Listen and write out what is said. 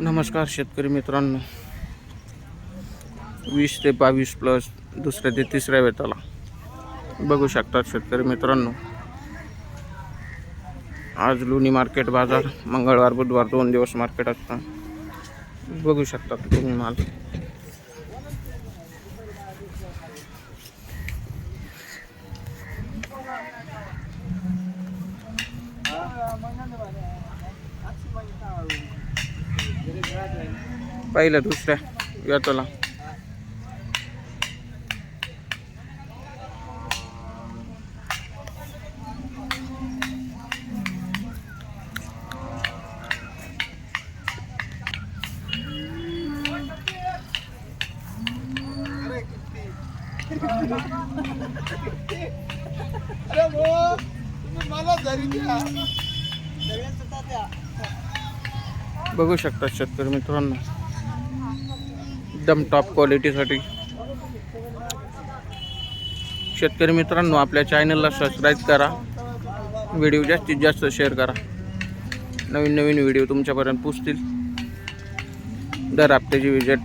नमस्कार शेतकरी मित्रांनो, 20 ते 22 प्लस दुसऱ्या ते तिसऱ्या वेताला बघू शकतात शेतकरी मित्रांनो। आज लोणी मार्केट बाजार मंगळवार बुधवार 2 दिवस मार्केट असतं। बघू शकतात तुम्ही माल। पहिल्या दुसऱ्या वेताला बघू शकता शेतकरी मित्रांनो, एकदम टॉप क्वालिटीसाठी। शेतकरी मित्रांनो, आपल्या चॅनलला सबस्क्राईब करा, व्हिडिओ जास्तीत जास्त शेअर करा। नवीन नवीन व्हिडिओ तुमच्यापर्यंत पोहोचतील। दर हप्त्याची विजिट